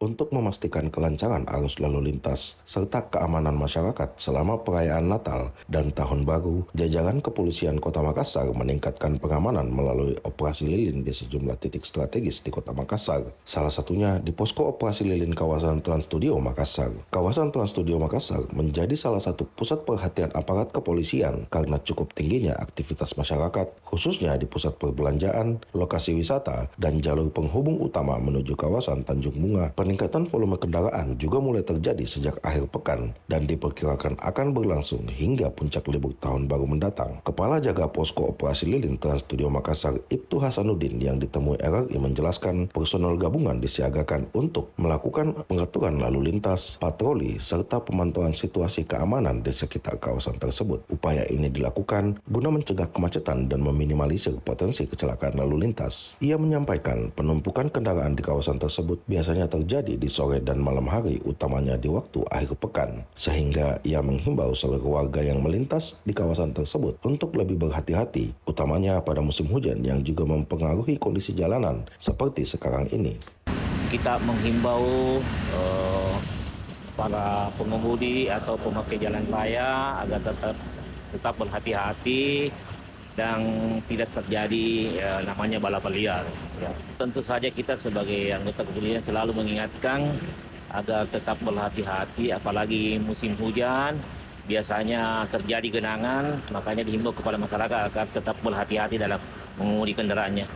Untuk memastikan kelancaran arus lalu lintas serta keamanan masyarakat selama perayaan Natal dan Tahun Baru, jajaran Kepolisian Kota Makassar meningkatkan pengamanan melalui operasi lilin di sejumlah titik strategis di Kota Makassar. Salah satunya di posko operasi lilin kawasan Trans Studio Makassar. Kawasan Trans Studio Makassar menjadi salah satu pusat perhatian aparat kepolisian karena cukup tingginya aktivitas masyarakat, khususnya di pusat perbelanjaan, lokasi wisata, dan jalur penghubung utama menuju kawasan Tanjung Bunga. Peningkatan volume kendaraan juga mulai terjadi sejak akhir pekan dan diperkirakan akan berlangsung hingga puncak libur tahun baru mendatang. Kepala Jaga Posko Operasi Lilin Trans Studio Makassar, Ibtu Hasanuddin, yang ditemui RRI menjelaskan personel gabungan disiagakan untuk melakukan pengaturan lalu lintas, patroli, serta pemantauan situasi keamanan di sekitar kawasan tersebut. Upaya ini dilakukan guna mencegah kemacetan dan meminimalisir potensi kecelakaan lalu lintas. Ia menyampaikan penumpukan kendaraan di kawasan tersebut biasanya terjadi di sore dan malam hari, utamanya di waktu akhir pekan, sehingga ia menghimbau seluruh warga yang melintas di kawasan tersebut untuk lebih berhati-hati, utamanya pada musim hujan yang juga mempengaruhi kondisi jalanan seperti sekarang ini. Kita menghimbau para pengemudi atau pemakai jalan raya agar tetap berhati-hati dan tidak terjadi namanya balapan liar. Ya. Tentu saja kita sebagai anggota kepolisian selalu mengingatkan agar tetap berhati-hati, apalagi musim hujan biasanya terjadi genangan, makanya dihimbau kepada masyarakat agar tetap berhati-hati dalam mengemudi kendaraannya.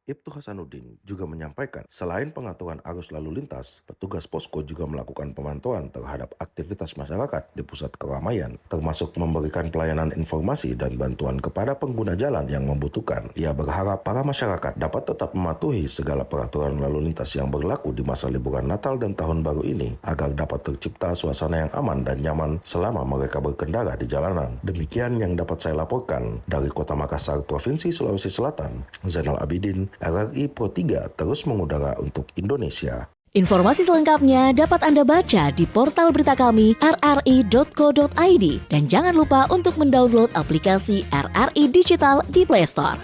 Ibtu Hasanuddin juga menyampaikan, selain pengaturan arus lalu lintas, petugas posko juga melakukan pemantauan terhadap aktivitas masyarakat di pusat keramaian, termasuk memberikan pelayanan informasi dan bantuan kepada pengguna jalan yang membutuhkan. Ia berharap para masyarakat dapat tetap mematuhi segala peraturan lalu lintas yang berlaku di masa liburan Natal dan Tahun Baru ini, agar dapat tercipta suasana yang aman dan nyaman selama mereka berkendara di jalanan. Demikian yang dapat saya laporkan dari Kota Makassar, Provinsi Sulawesi Selatan. Zainal Abidin, RRI Pro 3, terus mengudara untuk Indonesia. Informasi selengkapnya dapat Anda baca di portal berita kami rri.co.id dan jangan lupa untuk mendownload aplikasi RRI Digital di Play Store.